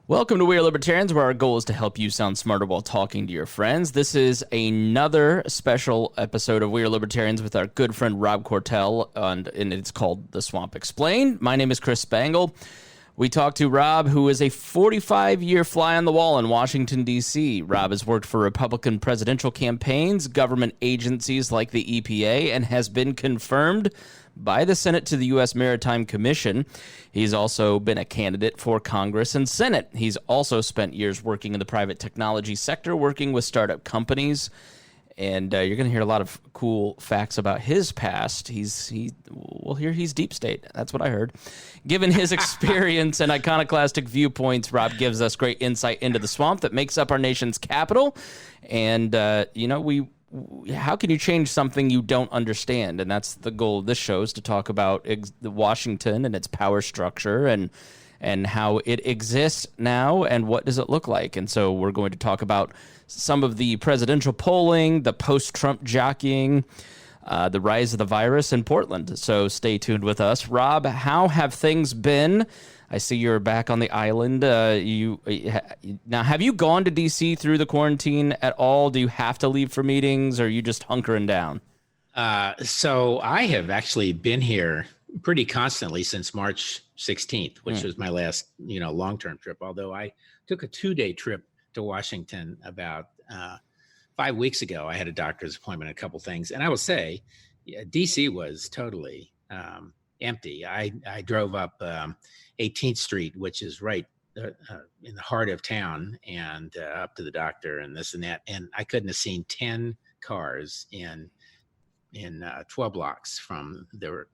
Welcome to We Are Libertarians, where our goal is to help you sound smarter while talking to your friends. This is another special episode of We Are Libertarians with our good friend Rob Quartel, and it's called The Swamp Explained. My name is Chris Spangle. We talked to Rob, who is a 45-year fly on the wall in Washington, D.C. Rob has worked for Republican presidential campaigns, government agencies like the EPA, and has been confirmed by the Senate to the U.S. Maritime Commission. He's also been a candidate for Congress and Senate. He's also spent years working in the private technology sector, working with startup companies. And you're going to hear a lot of cool facts about his past. We'll hear he's deep state. That's what I heard. Given his experience and iconoclastic viewpoints, Rob gives us great insight into the swamp that makes up our nation's capital. And, how can you change something you don't understand? And that's the goal of this show, is to talk about Washington and its power structure and how it exists now and what does it look like. And so we're going to talk about some of the presidential polling, the post-Trump jockeying, the rise of the virus in Portland. So stay tuned with us. Rob, how have things been? I see you're back on the island. Now, have you gone to D.C. through the quarantine at all? Do you have to leave for meetings, or are you just hunkering down? So I have actually been here pretty constantly since March 16th, which was my last, long-term trip. Although I took a 2-day trip to Washington about 5 weeks ago. I had a doctor's appointment, a couple things, and I will say, D.C. was totally empty. I drove up 18th Street, which is right in the heart of town, and up to the doctor and this and that, and I couldn't have seen 10 cars in 12 blocks from the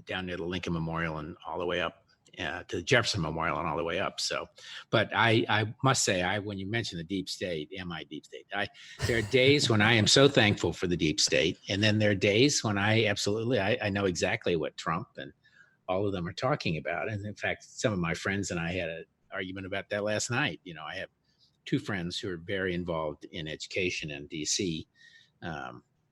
down near the Lincoln Memorial and all the way up to the Jefferson Memorial and all the way up. So, but I must say, when you mention the deep state, am I deep state? There are days when I am so thankful for the deep state. And then there are days when I know exactly what Trump and all of them are talking about. And in fact, some of my friends and I had an argument about that last night. I have two friends who are very involved in education in DC,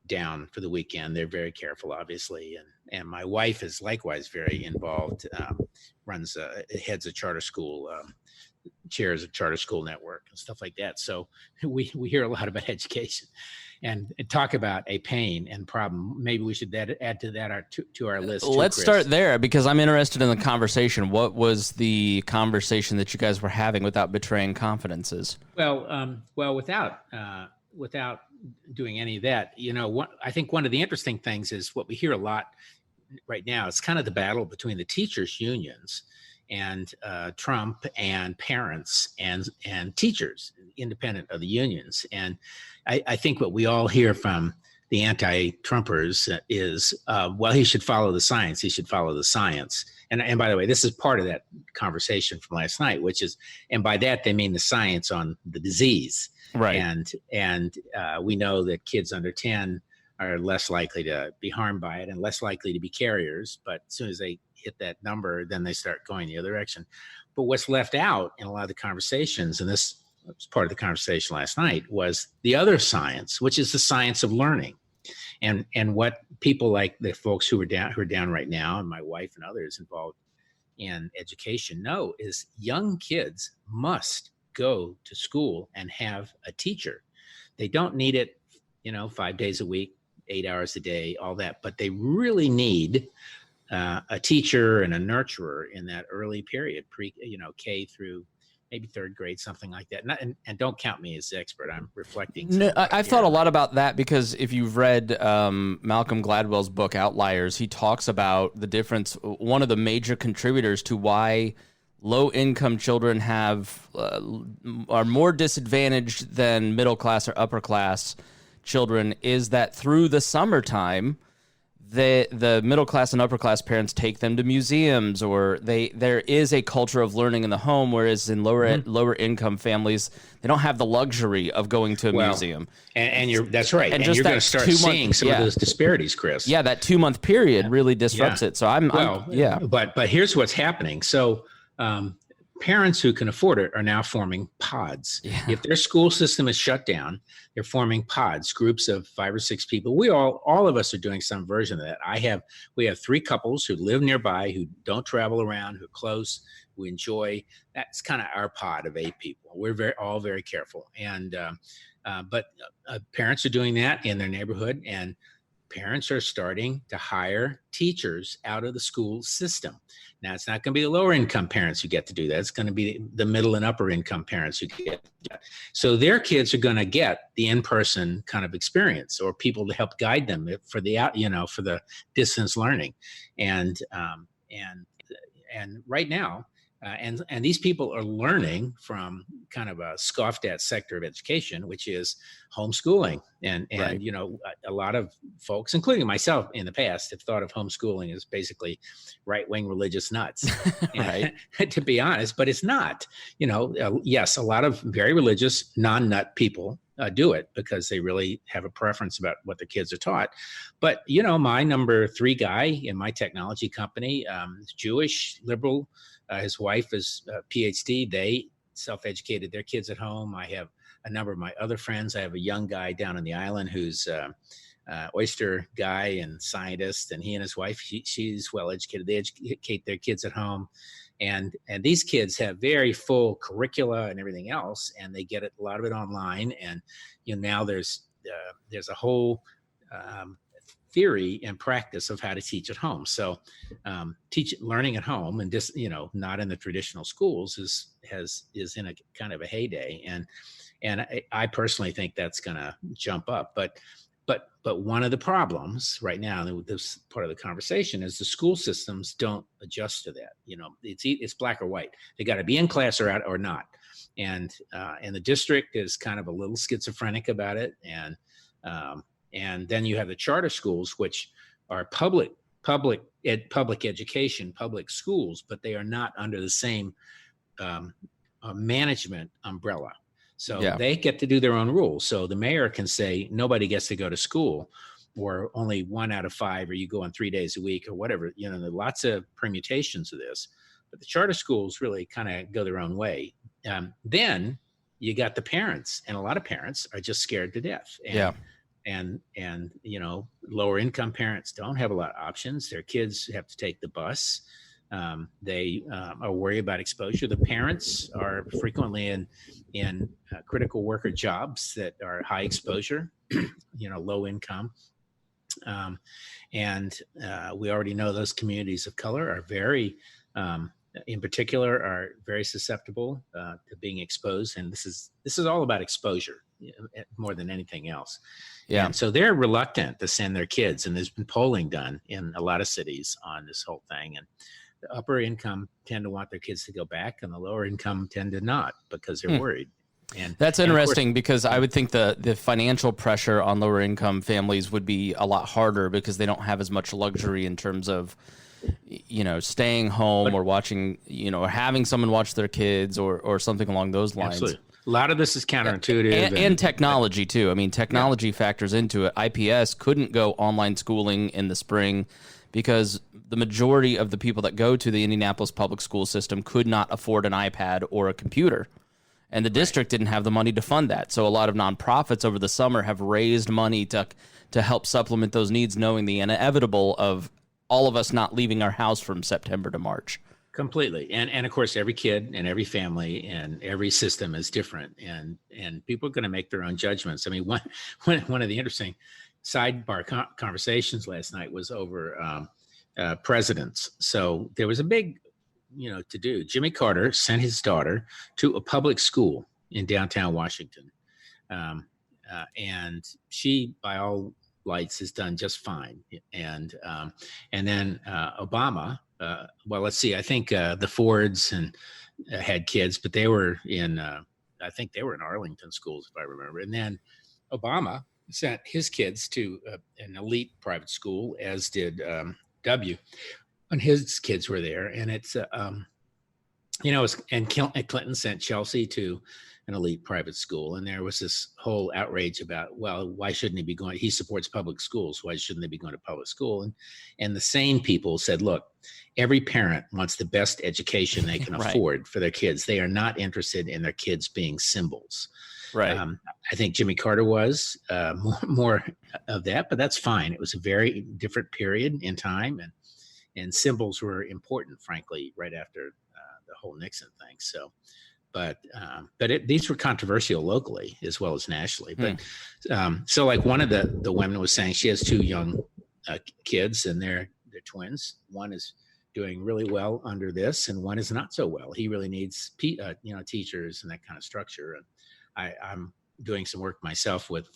down for the weekend. They're very careful, obviously. And my wife is likewise very involved, heads a charter school, chairs a charter school network and stuff like that. So we hear a lot about education and talk about a pain and problem. Maybe we should add to that to our list. Let's start there, because I'm interested in the conversation. What was the conversation that you guys were having without betraying confidences? Well, without doing any of that, I think one of the interesting things is what we hear a lot right now. It's kind of the battle between the teachers' unions and Trump and parents and teachers, independent of the unions. And I think what we all hear from the anti-Trumpers is, he should follow the science. He should follow the science. And by the way, this is part of that conversation from last night, which is, and by that they mean the science on the disease. Right. And we know that kids under 10 are less likely to be harmed by it and less likely to be carriers. But as soon as they hit that number, then they start going the other direction. But what's left out in a lot of the conversations, and this was part of the conversation last night, was the other science, which is the science of learning. And what people like the folks who are down right now, and my wife and others involved in education, know is young kids must go to school and have a teacher. They don't need it, 5 days a week, 8 hours a day, all that, but they really need a teacher and a nurturer in that early period, K through maybe third grade, something like that. And don't count me as the expert. I'm reflecting. No, I've thought a lot about that, because if you've read Malcolm Gladwell's book Outliers, he talks about the difference. One of the major contributors to why low-income children are more disadvantaged than middle-class or upper-class children is that through the summertime, the middle-class and upper-class parents take them to museums, or there is a culture of learning in the home, whereas in lower-income families, they don't have the luxury of going to a museum. And that's right. And you're going to start seeing some of those disparities, Chris. Yeah, that 2-month period really disrupts it. So But here's what's happening. So parents who can afford it are now forming pods. Yeah. If their school system is shut down, they're forming pods, groups of 5 or 6 people. We all of us are doing some version of that. We have 3 couples who live nearby, who don't travel around, who are close, who enjoy. That's kind of our pod of 8 people. We're all very careful, and but parents are doing that in their neighborhood, and parents are starting to hire teachers out of the school system. Now, it's not going to be the lower income parents who get to do that. It's going to be the middle and upper income parents who get to do that. So their kids are going to get the in-person kind of experience, or people to help guide them for the for the distance learning. And right now, and these people are learning from kind of a scoffed at sector of education, which is homeschooling. And Right. a lot of folks, including myself in the past, have thought of homeschooling as basically right-wing religious nuts. Right. To be honest, but it's not. Yes, a lot of very religious non-nut people do it because they really have a preference about what the kids are taught. But, my number 3 guy in my technology company, Jewish, liberal, his wife is a PhD. They self-educated their kids at home. I have a number of my other friends. I have a young guy down on the island who's oyster guy and scientist, and he and his wife, she's well-educated. They educate their kids at home. And these kids have very full curricula and everything else, and they get a lot of it online. And now there's a whole theory and practice of how to teach at home. So learning at home and just not in the traditional schools is in a kind of a heyday. And I personally think that's going to jump up. But one of the problems right now, and this part of the conversation, is the school systems don't adjust to that. It's black or white. They got to be in class or not. And the district is kind of a little schizophrenic about it. And then you have the charter schools, which are public education, public schools, but they are not under the same management umbrella. So they get to do their own rules. So the mayor can say nobody gets to go to school, or only 1 out of 5, or you go on 3 days a week, or whatever. There are lots of permutations of this, but the charter schools really kind of go their own way. Then you got the parents, and a lot of parents are just scared to death. And lower income parents don't have a lot of options. Their kids have to take the bus. They are worried about exposure. The parents are frequently in critical worker jobs that are high exposure, low income. And we already know those communities of color are very, in particular, are very susceptible to being exposed. And this is all about exposure more than anything else. Yeah. And so they're reluctant to send their kids. And there's been polling done in a lot of cities on this whole thing. And the upper income tend to want their kids to go back, and the lower income tend to not, because they're worried. And that's interesting, because I would think the financial pressure on lower income families would be a lot harder, because they don't have as much luxury in terms of, staying home or watching, or having someone watch their kids or something along those lines. Absolutely. A lot of this is counterintuitive. And technology, too. I mean, technology factors into it. IPS couldn't go online schooling in the spring because the majority of the people that go to the Indianapolis public school system could not afford an iPad or a computer. And the district didn't have the money to fund that. So a lot of nonprofits over the summer have raised money to help supplement those needs, knowing the inevitable of all of us not leaving our house from September to March. Completely. And of course, every kid and every family and every system is different. And people are going to make their own judgments. I mean, one of the interesting sidebar conversations last night was over presidents. So there was a big, to do. Jimmy Carter sent his daughter to a public school in downtown Washington. And she, by all lights, has done just fine. And then Obama, well, let's see, I think the Fords had kids, but they were in, I think they were in Arlington schools, if I remember. And then Obama sent his kids to an elite private school, as did W. And his kids were there. And it's, and Clinton sent Chelsea to an elite private school. And there was this whole outrage about, well, why shouldn't he be going? He supports public schools. Why shouldn't they be going to public school? And the sane people said, look, every parent wants the best education they can afford for their kids. They are not interested in their kids being symbols. Right. I think Jimmy Carter was more of that, but that's fine. It was a very different period in time, and symbols were important, frankly, right after the whole Nixon thing. So, but these were controversial locally as well as nationally. But so like one of the women was saying she has two young kids, and they're twins. One is doing really well under this, and one is not so well. He really needs teachers and that kind of structure. And I'm doing some work myself with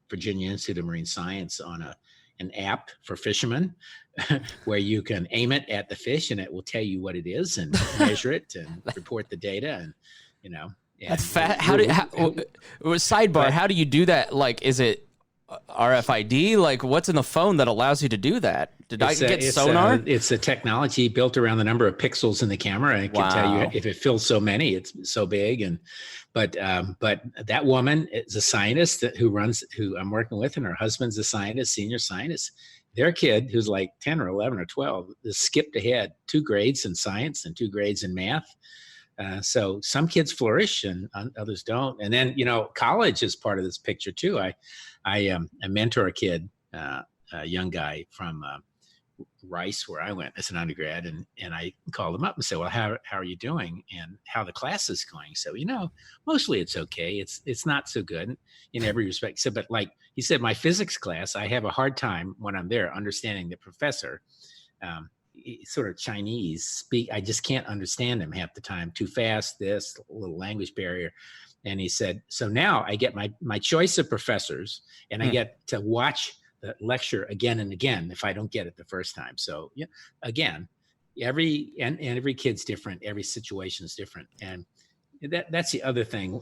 Virginia Institute of Marine Science on an app for fishermen where you can aim it at the fish and it will tell you what it is and measure it and report the data. And that's fat. Sidebar, how do you do that? Like, is it RFID? Like, what's in the phone that allows you to do that? Did I get sonar? It's a technology built around the number of pixels in the camera, and it can tell you if it fills so many, it's so big. And but that woman is a scientist who I'm working with, and her husband's a scientist, senior scientist. Their kid, who's like 10 or 11 or 12, is skipped ahead 2 grades in science and 2 grades in math. So some kids flourish and others don't. And then, college is part of this picture too. I mentor a kid, a young guy from Rice, where I went as an undergrad, and I called him up and said, well, how are you doing and how the class is going? So, mostly it's okay. It's not so good in every respect. So, but like he said, my physics class, I have a hard time when I'm there understanding the professor. Sort of Chinese speak. I just can't understand him half the time. Too fast, this little language barrier. And he said, so now I get my choice of professors, and I get to watch the lecture again and again if I don't get it the first time. So again, every kid's different. Every situation is different. And that's the other thing.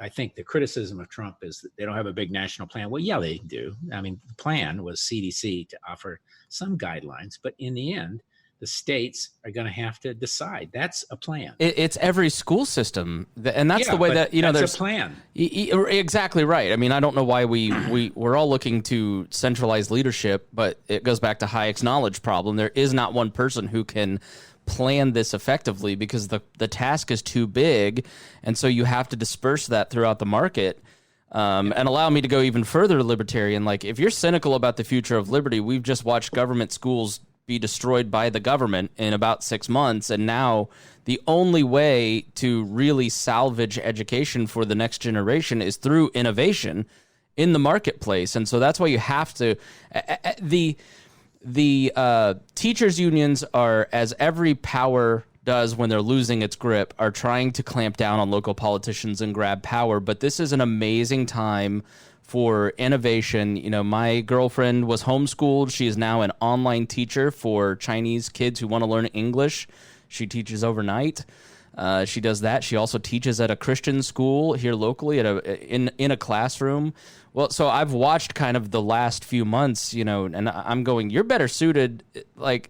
I think the criticism of Trump is that they don't have a big national plan. Well, yeah, they do. I mean, the plan was CDC to offer some guidelines, but in the end, the states are going to have to decide. That's a plan. It's every school system, and that's the way that there's a plan. Exactly right. I mean, I don't know why we're all looking to centralized leadership, but it goes back to Hayek's knowledge problem. There is not one person who can plan this effectively because the task is too big, and so you have to disperse that throughout the market. And allow me to go even further, libertarian. Like, if you're cynical about the future of liberty, we've just watched government schools be destroyed by the government in about 6 months, and now the only way to really salvage education for the next generation is through innovation in the marketplace. And so that's why you have to the teachers unions are, as every power does when they're losing its grip, are trying to clamp down on local politicians and grab power. But this is an amazing time for innovation. My girlfriend was homeschooled. She is now an online teacher for Chinese kids who want to learn English. She teaches overnight. She does that. She also teaches at a Christian school here locally in a classroom. Well, so I've watched kind of the last few months, and I'm going, you're better suited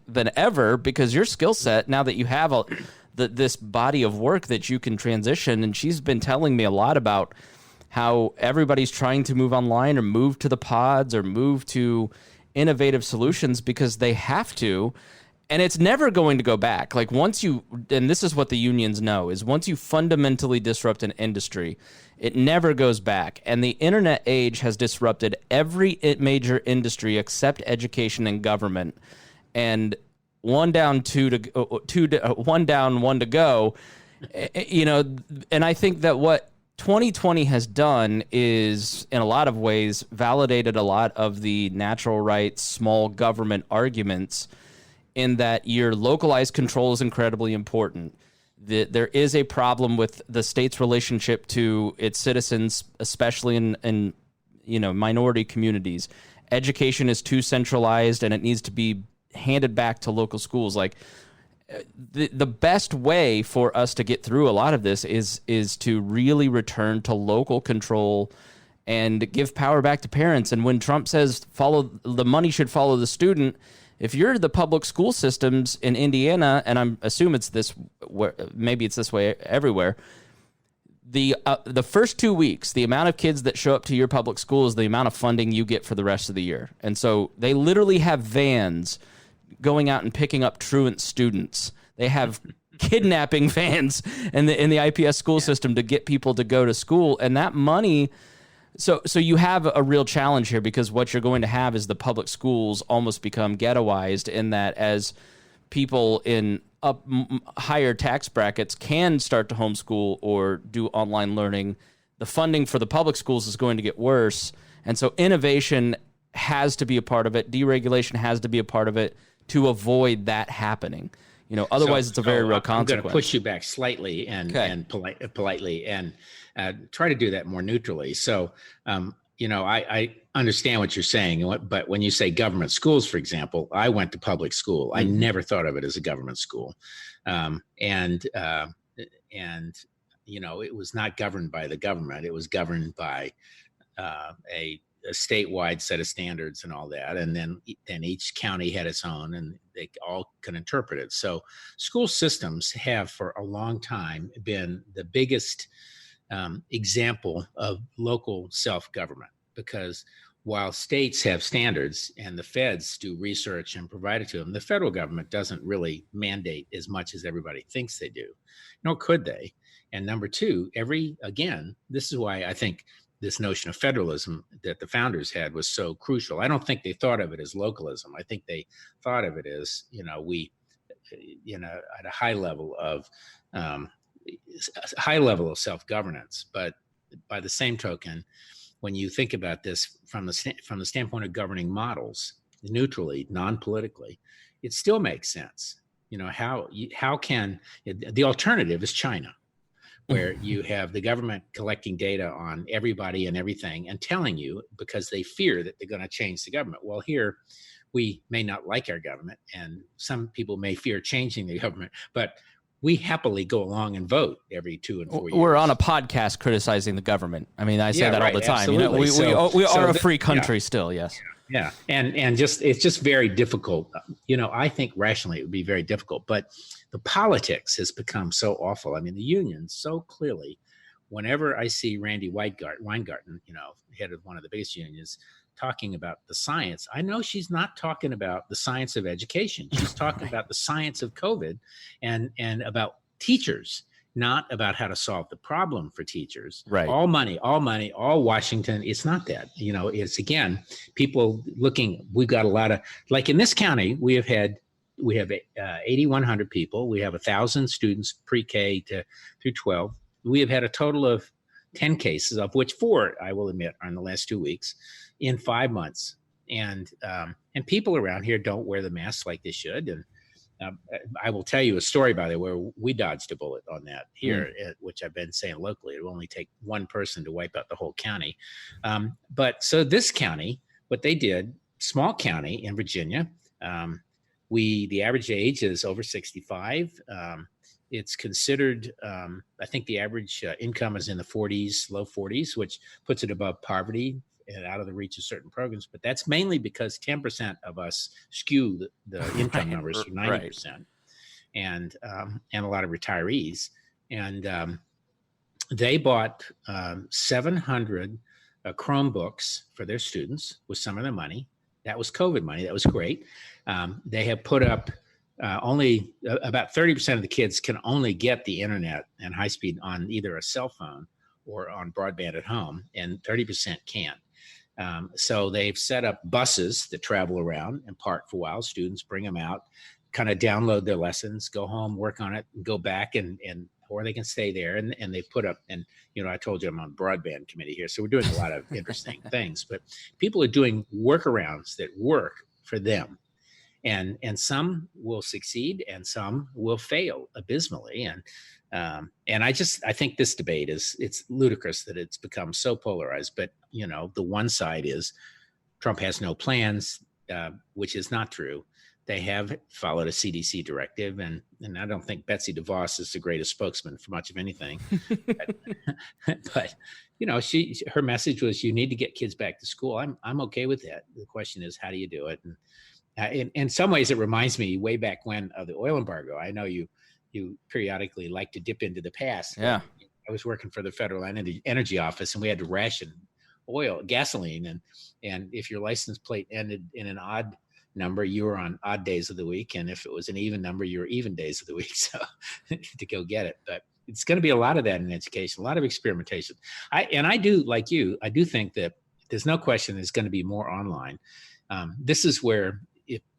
than ever because your skill set, now that you have this body of work that you can transition. And she's been telling me a lot about how everybody's trying to move online or move to the pods or move to innovative solutions because they have to. And it's never going to go back. Like, once you, and this is what the unions know, is once you fundamentally disrupt an industry, it never goes back. And the internet age has disrupted every major industry except education and government. And one down, one down, one to go. And I think that what 2020 has done is, in a lot of ways, validated a lot of the natural rights, small government arguments, in that your localized control is incredibly important. There is a problem with the state's relationship to its citizens, especially in minority communities. Education is too centralized, and it needs to be handed back to local schools. Like, the best way for us to get through a lot of this is to really return to local control and give power back to parents. And when Trump says the money should follow the student, if you're the public school systems in Indiana, and I assume it's maybe it's this way everywhere, the first 2 weeks, the amount of kids that show up to your public school is the amount of funding you get for the rest of the year. And so they literally have vans going out and picking up truant students. They have kidnapping vans in the IPS school system to get people to go to school. And that money, so you have a real challenge here, because what you're going to have is the public schools almost become ghettoized, in that as people in higher tax brackets can start to homeschool or do online learning, the funding for the public schools is going to get worse. And so innovation has to be a part of it. Deregulation has to be a part of it to avoid that happening. Otherwise it's a very real consequence. I'm going to push you back slightly and politely and try to do that more neutrally. So, I understand what you're saying, but when you say government schools, for example, I went to public school. I never thought of it as a government school. It was not governed by the government. It was governed by a statewide set of standards and all that. And then each county had its own, and they all can interpret it. So school systems have for a long time been the biggest example of local self-government, because while states have standards and the feds do research and provide it to them, the federal government doesn't really mandate as much as everybody thinks they do, nor could they. And number two, this is why I think this notion of federalism that the founders had was so crucial. I don't think they thought of it as localism. I think they thought of it as, at a high level of self-governance. But by the same token, when you think about this from the standpoint of governing models, neutrally, non-politically, it still makes sense. How can the alternative is China, where you have the government collecting data on everybody and everything and telling you because they fear that they're going to change the government. Well, here we may not like our government, and some people may fear changing the government, but we happily go along and vote every 2 and 4 years. We're on a podcast criticizing the government. I mean, I say that all the time. Absolutely. We are a free country still, yes. Yeah, and it's just very difficult. I think rationally it would be very difficult, but the politics has become so awful. I mean, the unions so clearly. Whenever I see Randy Weingarten, head of one of the biggest unions, talking about the science, I know she's not talking about the science of education. She's talking about the science of COVID and about teachers, not about how to solve the problem for teachers. Right. All money, all Washington. It's not that. It's again, people looking, we've got a lot of, like in this county, we have 8,100 people. We have 1,000 students pre-K through 12. We have had a total of 10 cases, of which 4, I will admit, are in the last 2 weeks, in 5 months. And people around here don't wear the masks like they should. And I will tell you a story, by the way, where we dodged a bullet on that here, which I've been saying locally. It will only take one person to wipe out the whole county. But so this county, what they did, small county in Virginia, the average age is over 65. It's considered, I think the average income is in the 40s, low 40s, which puts it above poverty and out of the reach of certain programs. But that's mainly because 10% of us skew the income numbers to 90%, and a lot of retirees. And they bought 700 Chromebooks for their students with some of their money. That was COVID money. That was great. They have put up only about 30% of the kids can only get the internet and high speed on either a cell phone or on broadband at home, and 30% can't. So they've set up buses that travel around and park for a while. Students bring them out, kind of download their lessons, go home, work on it, and go back, or they can stay there. And they put up, and I told you I'm on broadband committee here, so we're doing a lot of interesting things. But people are doing workarounds that work for them. And some will succeed and some will fail abysmally. And I think this debate it's ludicrous that it's become so polarized. But, the one side is Trump has no plans, which is not true. They have followed a CDC directive. And I don't think Betsy DeVos is the greatest spokesman for much of anything. But her message was, you need to get kids back to school. I'm okay with that. The question is, how do you do it? And in some ways, it reminds me way back when of the oil embargo. I know you periodically like to dip into the past. Yeah. I was working for the Federal Energy Office, and we had to ration gasoline. And if your license plate ended in an odd number, you were on odd days of the week. And if it was an even number, you were even days of the week. So to go get it. But it's going to be a lot of that in education, a lot of experimentation. I do, like you, I do think that there's no question there's going to be more online. This is where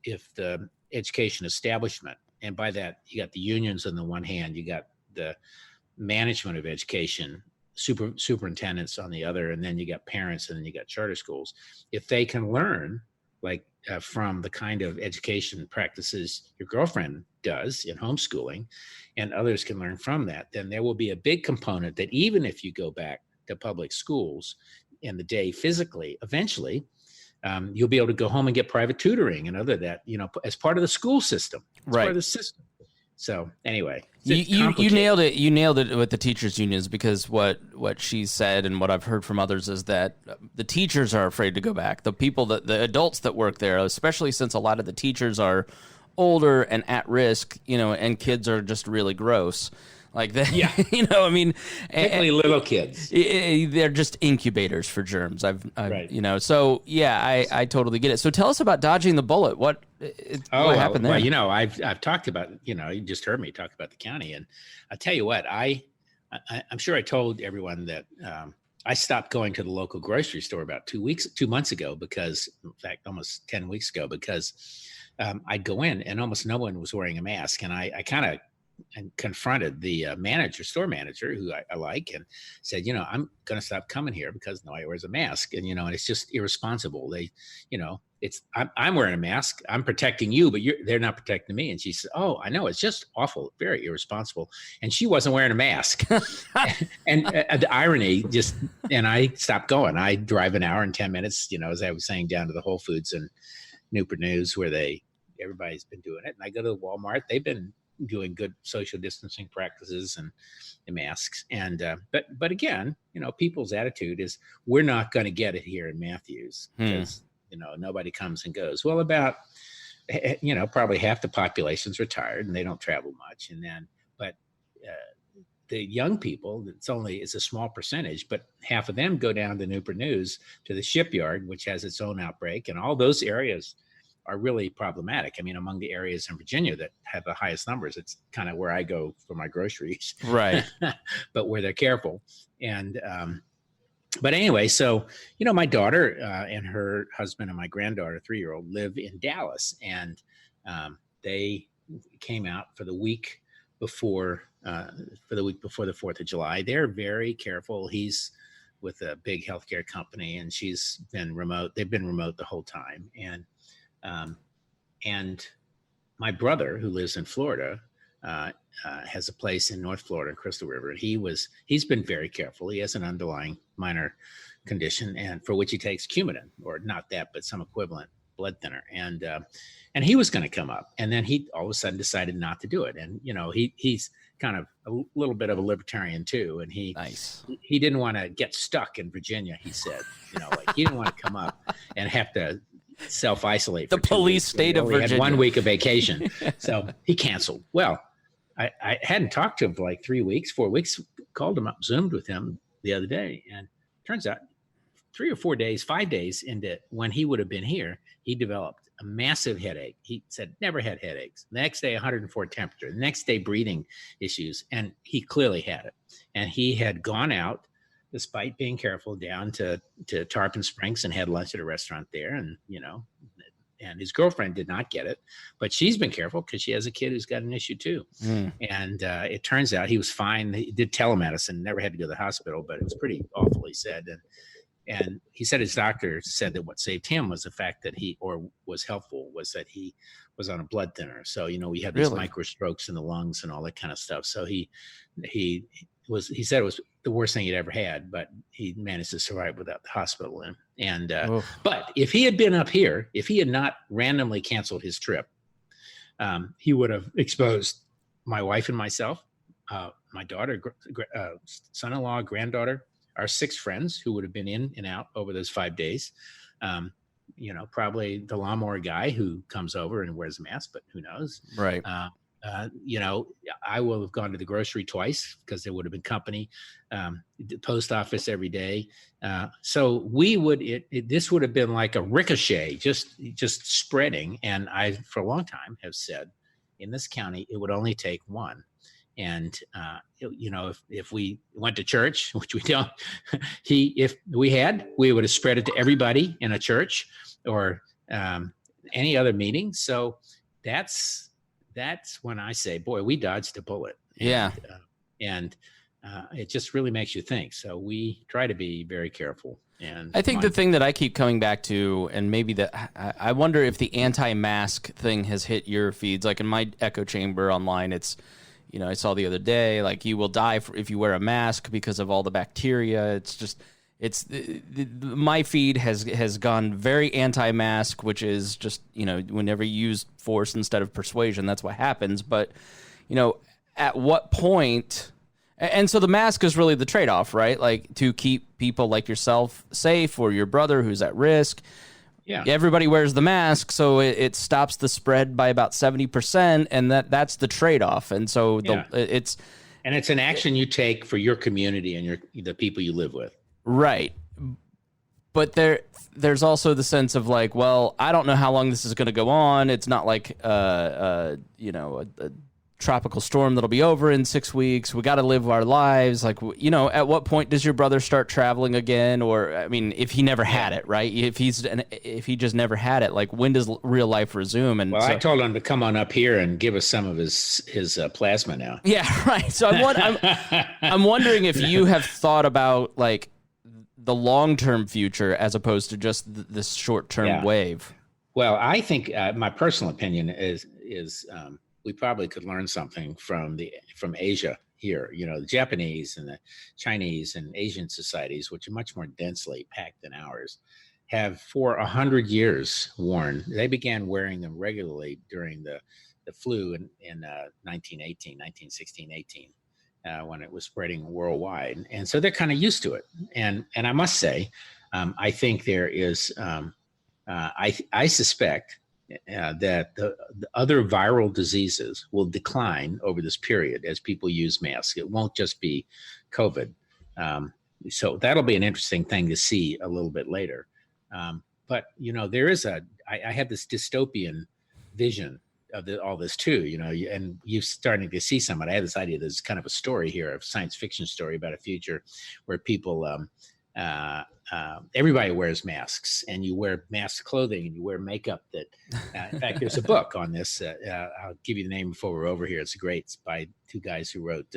if the education establishment. And by that, you got the unions on the one hand, you got the management of education, superintendents on the other, and then you got parents, and then you got charter schools. If they can learn like from the kind of education practices your girlfriend does in homeschooling, and others can learn from that, then there will be a big component that even if you go back to public schools in the day physically, eventually you'll be able to go home and get private tutoring and other that, as part of the school system. It's part of the system. So anyway, you nailed it. You nailed it with the teachers unions, because what she said and what I've heard from others is that the teachers are afraid to go back. The people the adults that work there, especially since a lot of the teachers are older and at risk, and kids are just really gross. Like that, yeah. I mean, particularly little kids. They're just incubators for germs. Right. So yeah, I totally get it. So tell us about dodging the bullet. What happened there? Well, I've talked about, you just heard me talk about the county, and I'll tell you what, I'm sure I told everyone that I stopped going to the local grocery store about 2 months ago, because, in fact, almost 10 weeks ago, because I'd go in and almost no one was wearing a mask, and I kind of confronted the store manager, who I like, and said, I'm going to stop coming here because nobody wears a mask. And, and it's just irresponsible. I'm wearing a mask. I'm protecting you, but they're not protecting me. And she said, oh, I know. It's just awful. Very irresponsible. And she wasn't wearing a mask. and the irony and I stopped going. I drive an hour and 10 minutes, as I was saying, down to the Whole Foods and Newport News, where everybody's been doing it. And I go to Walmart. They've been doing good social distancing practices and the masks. And, but again, people's attitude is, we're not going to get it here in Matthews because, nobody comes and goes. Well, about, probably half the population's retired and they don't travel much. And then, but the young people, it's a small percentage, but half of them go down to Newport News to the shipyard, which has its own outbreak. And all those areas are really problematic. I mean, among the areas in Virginia that have the highest numbers, it's kind of where I go for my groceries. Right. But where they're careful. And, but anyway, so, my daughter and her husband and my granddaughter, 3-year-old, live in Dallas. And they came out for the week before the 4th of July. They're very careful. He's with a big healthcare company, and she's been remote. They've been remote the whole time. And my brother, who lives in Florida, has a place in North Florida, Crystal River. He's been very careful. He has an underlying minor condition, and for which he takes Coumadin, or not that, but some equivalent blood thinner. And he was going to come up, and then he all of a sudden decided not to do it. And he's kind of a little bit of a libertarian too, and he didn't want to get stuck in Virginia. He said, he didn't want to come up and have to self-isolate. The police state of Virginia. Had 1 week of vacation, so he canceled. Well, I hadn't talked to him for like 4 weeks. Called him up, Zoomed with him the other day, and turns out 3 or 4 days, 5 days into when he would have been here, he developed a massive headache. He said never had headaches. The next day, 104 temperature. The next day, breathing issues, and he clearly had it. And he had gone out, despite being careful, down to Tarpon Springs and had lunch at a restaurant there. And, and his girlfriend did not get it, but she's been careful because she has a kid who's got an issue too. And it turns out he was fine. He did telemedicine, never had to go to the hospital, but it was pretty awful, he said. And he said his doctor said that what saved him was the fact that was helpful was that he was on a blood thinner. So, we had these micro strokes in the lungs and all that kind of stuff. So he said it was the worst thing he'd ever had, but he managed to survive without the hospital. But if he had been up here, if he had not randomly canceled his trip, he would have exposed my wife and myself, my daughter, son-in-law, granddaughter, our 6 friends who would have been in and out over those 5 days. Probably the lawnmower guy who comes over and wears a mask, but who knows? Right. I will have gone to the grocery twice because there would have been company, the post office every day. So this would have been like a ricochet, just spreading. And I, for a long time, have said in this county, it would only take one. And, if we went to church, which we don't, if we would have spread it to everybody in a church or any other meeting. So, that's when I say, boy, we dodged a bullet. Yeah. And it just really makes you think. So we try to be very careful. And I think the thing that I keep coming back to, and maybe I wonder if the anti-mask thing has hit your feeds. Like in my echo chamber online, it's, I saw the other day, like, you will die if you wear a mask because of all the bacteria. It's just, my feed has gone very anti-mask, which is just, whenever you use force instead of persuasion, that's what happens. But, at what point... And so the mask is really the trade-off, right? Like, to keep people like yourself safe, or your brother who's at risk. Yeah. Everybody wears the mask, so it stops the spread by about 70%, and that's the trade-off. And so it's an action you take for your community and the people you live with. Right. But there's also the sense of like, well, I don't know how long this is going to go on. It's not like a tropical storm that'll be over in 6 weeks. We got to live our lives. Like, at what point does your brother start traveling again? Or, I mean, if he never had it, right? If he just never had it, like, when does real life resume? And I told him to come on up here and give us some of his plasma now. Yeah, right. So I'm wondering if you have thought about like the long-term future as opposed to just this short-term wave. Well, I think my personal opinion is we probably could learn something from Asia here. The Japanese and the Chinese and Asian societies, which are much more densely packed than ours, have for 100 years worn. They began wearing them regularly during the flu in 1916, 18, when it was spreading worldwide. And so they're kind of used to it. And I must say, I think there is, I suspect that the other viral diseases will decline over this period as people use masks. It won't just be COVID. So that'll be an interesting thing to see a little bit later. But, there is I have this dystopian vision of all this too, and you're starting to see some of it. I have this idea, there's kind of a story here, a science fiction story about a future where people, everybody wears masks, and you wear mask clothing, and you wear makeup that, in fact, there's a book on this. I'll give you the name before we're over here. It's by two guys who wrote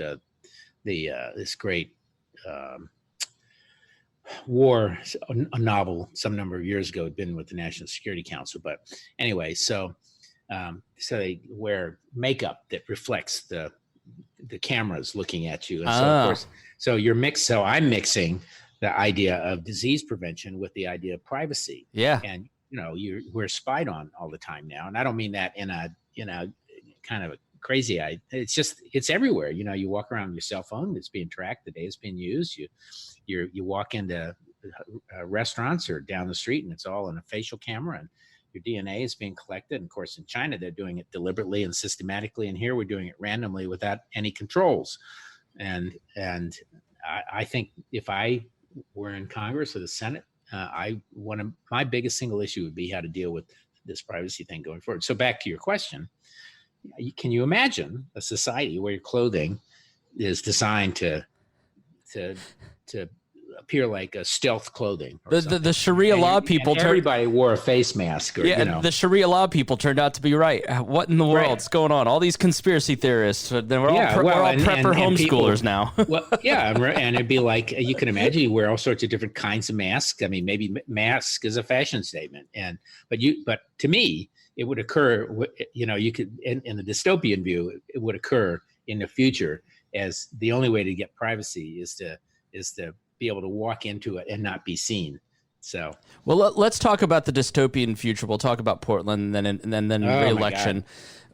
this great war a novel some number of years ago. Had been with the National Security Council, but anyway, so they wear makeup that reflects the cameras looking at you, and so of course, so I'm mixing the idea of disease prevention with the idea of privacy. Yeah. And, we're spied on all the time now. And I don't mean that in a, kind of a crazy idea. It's everywhere. You walk around with your cell phone, it's being tracked, the day it's being used. You walk into restaurants or down the street, and it's all in a facial camera, and your DNA is being collected. And of course, in China, they're doing it deliberately and systematically. And here we're doing it randomly without any controls. And I think if I were in Congress or the Senate, my biggest single issue would be how to deal with this privacy thing going forward. So back to your question, can you imagine a society where your clothing is designed to appear like a stealth clothing? The Sharia law people, everybody wore a face mask. The Sharia law people turned out to be right. What in the world's going on? All these conspiracy theorists. We're all prepper homeschoolers now. And it'd be like, you can imagine you wear all sorts of different kinds of masks. I mean, maybe mask is a fashion statement, but to me, it would occur. You could in the dystopian view, it would occur in the future as the only way to get privacy is to be able to walk into it and not be seen. So, well, let's talk about the dystopian future. We'll talk about Portland and then re-election.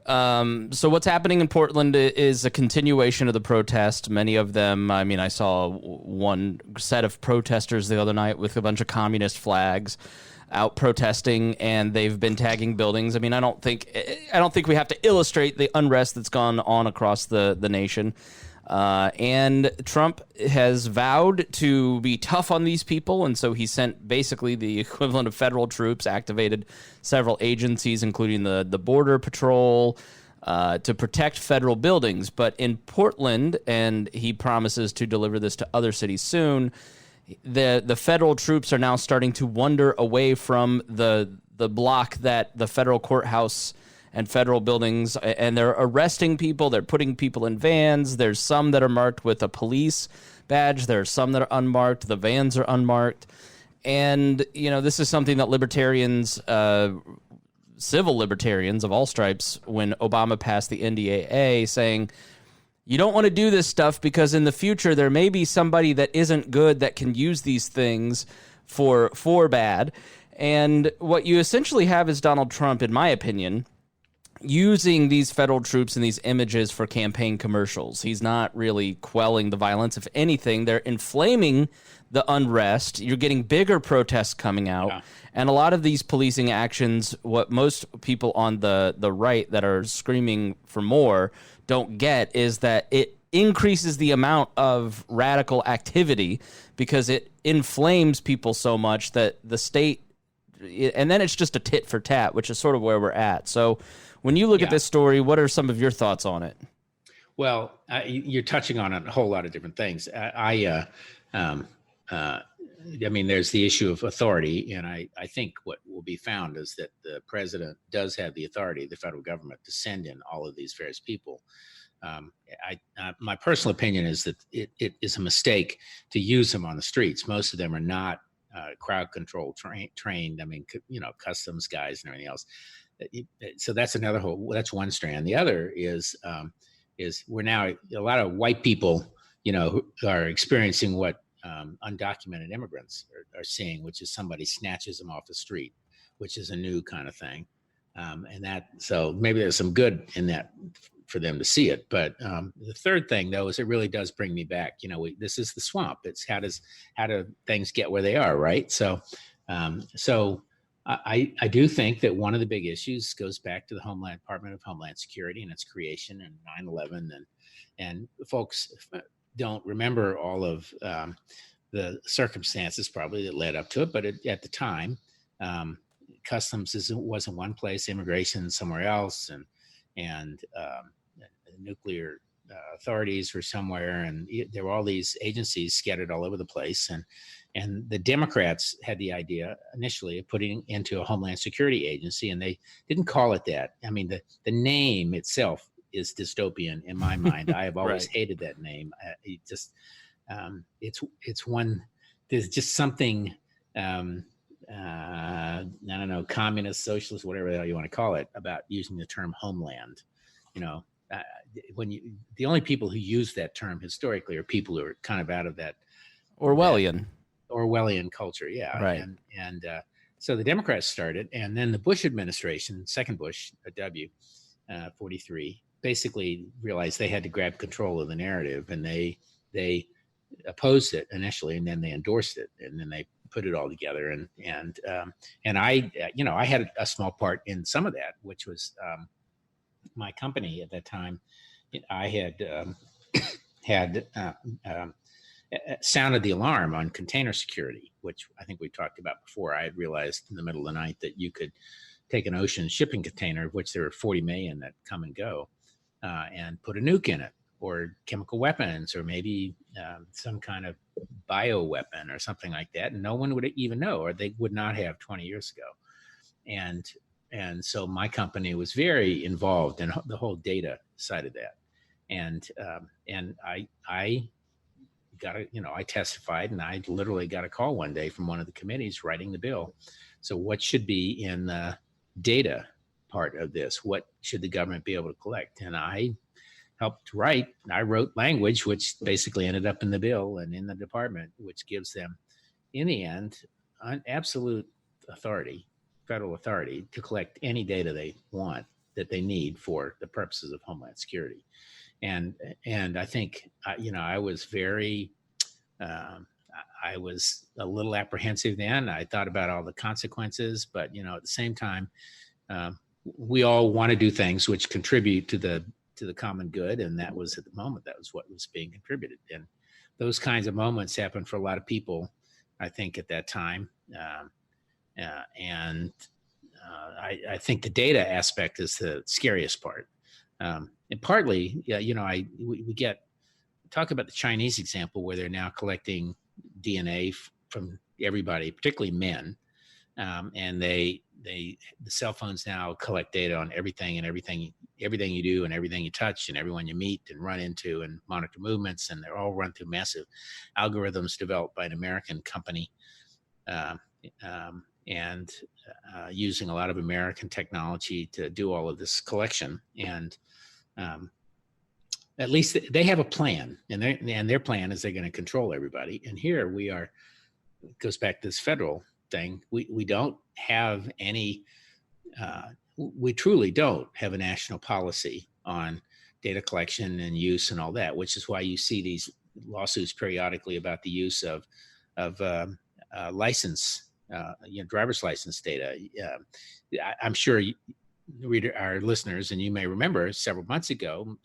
So what's happening in Portland is a continuation of the protest. Many of them, I mean, I saw one set of protesters the other night with a bunch of communist flags out protesting, and they've been tagging buildings. I mean, I don't think we have to illustrate the unrest that's gone on across the nation. And Trump has vowed to be tough on these people, and so he sent basically the equivalent of federal troops, activated several agencies, including the Border Patrol, to protect federal buildings. But in Portland, and he promises to deliver this to other cities soon, the federal troops are now starting to wander away from the block that the federal courthouse and federal buildings, and they're arresting people. They're putting people in vans. There's some that are marked with a police badge. There are some that are unmarked. The vans are unmarked. And, this is something that libertarians, civil libertarians of all stripes, when Obama passed the NDAA, saying, you don't want to do this stuff because in the future there may be somebody that isn't good that can use these things for bad. And what you essentially have is Donald Trump, in my opinion, using these federal troops and these images for campaign commercials. He's not really quelling the violence. If anything, they're inflaming the unrest. You're getting bigger protests coming out. Yeah. And a lot of these policing actions, what most people on the right that are screaming for more don't get, is that it increases the amount of radical activity because it inflames people so much that the state, and then it's just a tit for tat, which is sort of where we're at. So when you look at this story, what are some of your thoughts on it? Well, you're touching on a whole lot of different things. There's the issue of authority, and I think what will be found is that the president does have the authority, the federal government, to send in all of these various people. My personal opinion is that it is a mistake to use them on the streets. Most of them are not crowd control trained. I mean, customs guys and everything else. So that's that's one strand. The other is we're now a lot of white people, who are experiencing what undocumented immigrants are seeing, which is somebody snatches them off the street, which is a new kind of thing. So maybe there's some good in that for them to see it. But the third thing, though, is it really does bring me back. This is the swamp. It's how do things get where they are, right? So I do think that one of the big issues goes back to the Department of Homeland Security and its creation and 9/11, and folks don't remember all of the circumstances probably that led up to it. But at the time, customs wasn't one place, immigration somewhere else, and nuclear authorities were somewhere, and there were all these agencies scattered all over the place. And the Democrats had the idea initially of putting into a Homeland Security Agency, and they didn't call it that. I mean, the name itself is dystopian in my mind. I have always hated that name. It's one. There's just something. I don't know, communist, socialist, whatever the hell you want to call it, about using the term homeland. The only people who use that term historically are people who are kind of out of that Orwellian culture, yeah. Right. And so the Democrats started, and then the Bush administration, second Bush, W, 43, basically realized they had to grab control of the narrative, and they opposed it initially, and then they endorsed it, and then they put it all together. And I had a small part in some of that, which was my company at that time. I had sounded the alarm on container security, which I think we talked about before. I had realized in the middle of the night that you could take an ocean shipping container, of which there are 40 million that come and go, and put a nuke in it, or chemical weapons, or maybe some kind of bio weapon or something like that. And no one would even know, or they would not have 20 years ago. And so my company was very involved in the whole data side of that. And I got I testified, and I literally got a call one day from one of the committees writing the bill. So what should be in the data part of this? What should the government be able to collect? And I helped write. I wrote language, which basically ended up in the bill and in the department, which gives them, in the end, an absolute authority, federal authority, to collect any data they want that they need for the purposes of Homeland Security. And I think, I was very, I was a little apprehensive then. I thought about all the consequences, but, at the same time, we all want to do things which contribute to the common good. And that was, at the moment, that was what was being contributed. And those kinds of moments happened for a lot of people, I think, at that time. I think the data aspect is the scariest part. And partly, we talk about the Chinese example, where they're now collecting DNA from everybody, particularly men, and the cell phones now collect data on everything you do and everything you touch and everyone you meet and run into and monitor movements, and they're all run through massive algorithms developed by an American company, and using a lot of American technology to do all of this collection. And at least they have a plan, and their plan is they're going to control everybody. And here we are. It goes back to this federal thing. We don't have any. We truly don't have a national policy on data collection and use and all that, which is why you see these lawsuits periodically about the use of license, driver's license data. I'm sure our listeners, and you may remember 6 months ago,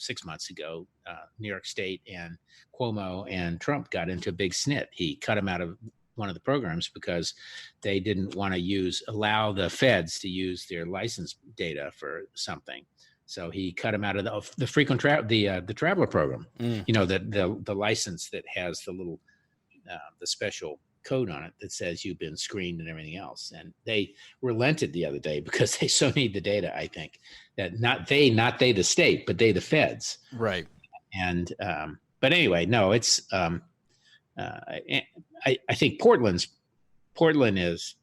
New York State and Cuomo and Trump got into a big snit. He cut him out of one of the programs because they didn't want to allow the feds to use their license data for something. So he cut him out of the frequent the traveler program. The license that has the little the special code on it that says you've been screened and everything else. And they relented the other day because they so need the data. I think that not they the state, but they the feds. Right. And but anyway, no, it's. I think Portland is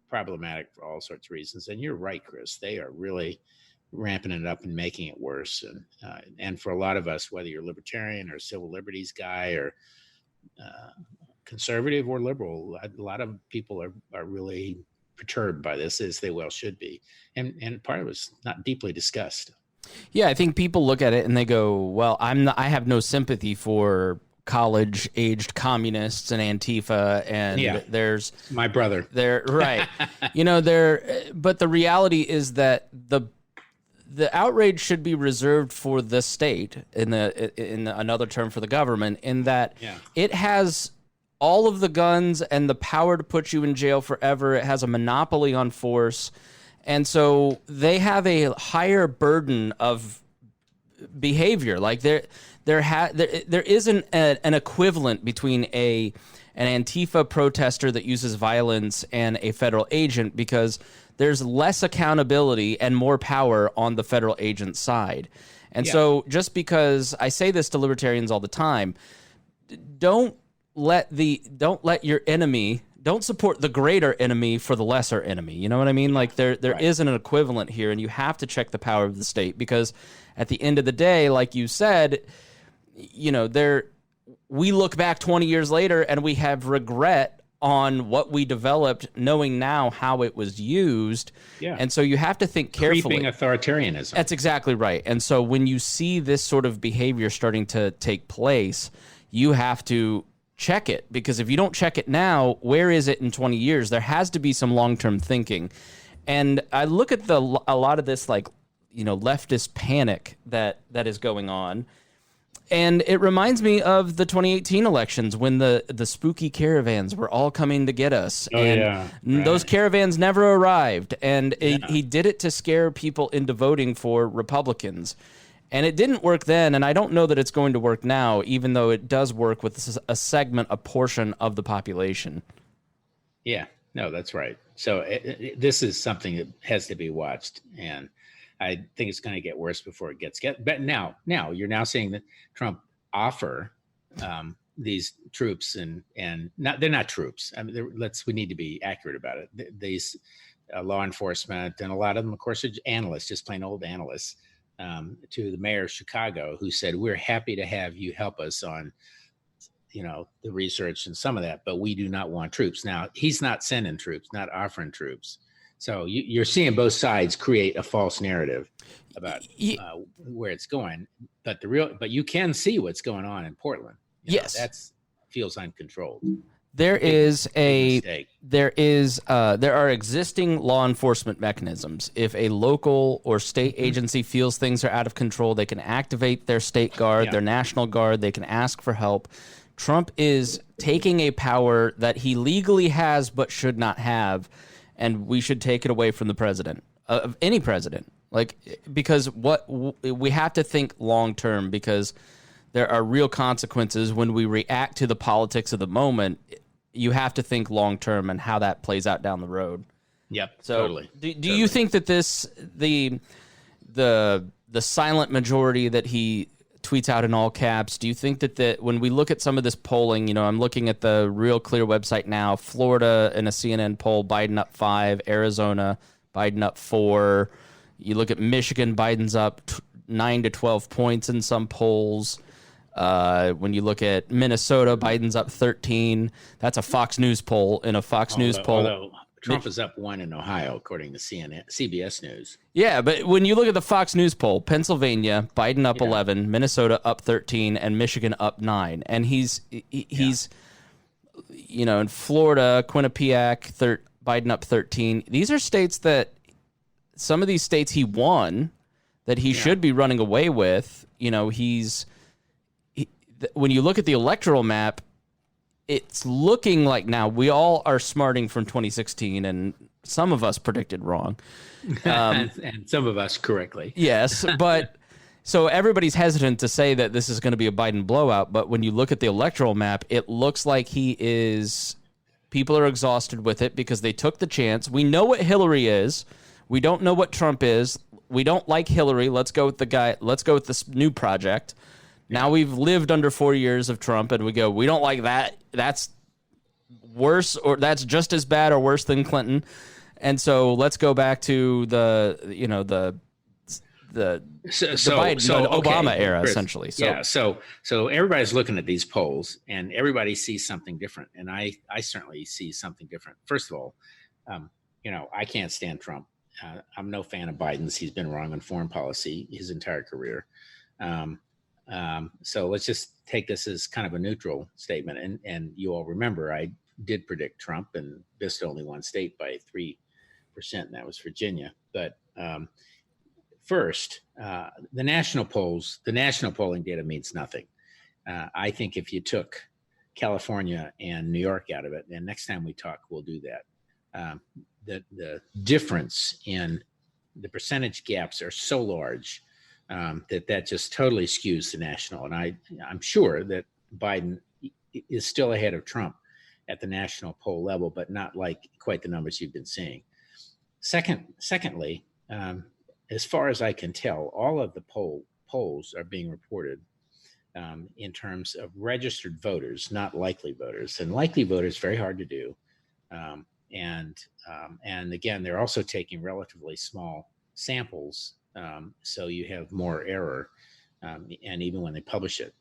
problematic for all sorts of reasons, and you're right, Chris. They are really ramping it up and making it worse. And for a lot of us, whether you're libertarian or civil liberties guy or conservative or liberal, a lot of people are really perturbed by this, as they well should be. And part of it's not deeply discussed. Yeah, I think people look at it and they go, "Well, I have no sympathy for college-aged communists and Antifa, and there's my brother." They're right, but the reality is that the outrage should be reserved for the state, in another term for the government, in that it has all of the guns and the power to put you in jail forever. It has a monopoly on force, and so they have a higher burden of behavior. Like there isn't an equivalent between an Antifa protester that uses violence and a federal agent, because there's less accountability and more power on the federal agent side. And so just because I say this to libertarians all the time, don't support the greater enemy for the lesser enemy. You know what I mean? Like there isn't an equivalent here, and you have to check the power of the state, because at the end of the day, like you said, we look back 20 years later and we have regret on what we developed, knowing now how it was used. Yeah. And so you have to think carefully. Creeping authoritarianism. That's exactly right. And so when you see this sort of behavior starting to take place, you have to check it, because if you don't check it now, where is it in 20 years? There has to be some long-term thinking. And I look at a lot of this, leftist panic that is going on. And it reminds me of the 2018 elections, when the spooky caravans were all coming to get us. Those caravans never arrived. And he did it to scare people into voting for Republicans. And it didn't work then, and I don't know that it's going to work now, even though it does work with a portion of the population. Yeah, no, that's right. So this is something that has to be watched, and I think it's going to get worse before it gets. But now you're now seeing that Trump offer these troops, and they're not troops. I mean, we need to be accurate about it. These law enforcement, and a lot of them, of course, are analysts, just plain old analysts. To the mayor of Chicago, who said, "We're happy to have you help us on, the research and some of that, but we do not want troops." Now, he's not sending troops, not offering troops. So you're seeing both sides create a false narrative about where it's going. But you can see what's going on in Portland. That feels uncontrolled. There are existing law enforcement mechanisms. If a local or state agency feels things are out of control, they can activate their state guard, their national guard. They can ask for help. Trump is taking a power that he legally has but should not have, and we should take it away from the president, of any president. Because we have to think long term, because there are real consequences when we react to the politics of the moment. You have to think long term and how that plays out down the road. Yep. So Totally. do you think that the silent majority that he tweets out in all caps, do you think that when we look at some of this polling, I'm looking at the Real Clear website now, Florida in a CNN poll, Biden up 5, Arizona, Biden up 4. You look at Michigan, Biden's up 9 to 12 points in some polls. When you look at Minnesota, Biden's up 13. That's a Fox News poll. In a Fox News poll, although Trump is up 1 in Ohio, according to CBS News. Yeah, but when you look at the Fox News poll, Pennsylvania, Biden up 11, Minnesota up 13, and Michigan up 9. And he's in Florida, Quinnipiac, Biden up 13. These are states that some of these states he won that he should be running away with. When you look at the electoral map, it's looking like now we all are smarting from 2016, and some of us predicted wrong. And some of us correctly. Yes, but so everybody's hesitant to say that this is going to be a Biden blowout, but when you look at the electoral map, it looks like people are exhausted with it because they took the chance. We know what Hillary is. We don't know what Trump is. We don't like Hillary. Let's go with this new project. Now we've lived under 4 years of Trump, and we don't like that. That's worse, or that's just as bad or worse than Clinton. And so let's go back to the Obama era, Chris, essentially. So everybody's looking at these polls, and everybody sees something different. And I certainly see something different. First of all, I can't stand Trump. I'm no fan of Biden's. He's been wrong on foreign policy his entire career. So let's just take this as kind of a neutral statement. And you all remember, I did predict Trump and missed only one state by 3%, and that was Virginia. But first, the national polling data means nothing. I think if you took California and New York out of it, and next time we talk, we'll do that. The difference in the percentage gaps are so large that just totally skews the national. And I'm sure that Biden is still ahead of Trump at the national poll level, but not like quite the numbers you've been seeing. Secondly, as far as I can tell, all of the polls are being reported in terms of registered voters, not likely voters. And likely voters, very hard to do. And again, they're also taking relatively small samples, so you have more error, and even when they publish it.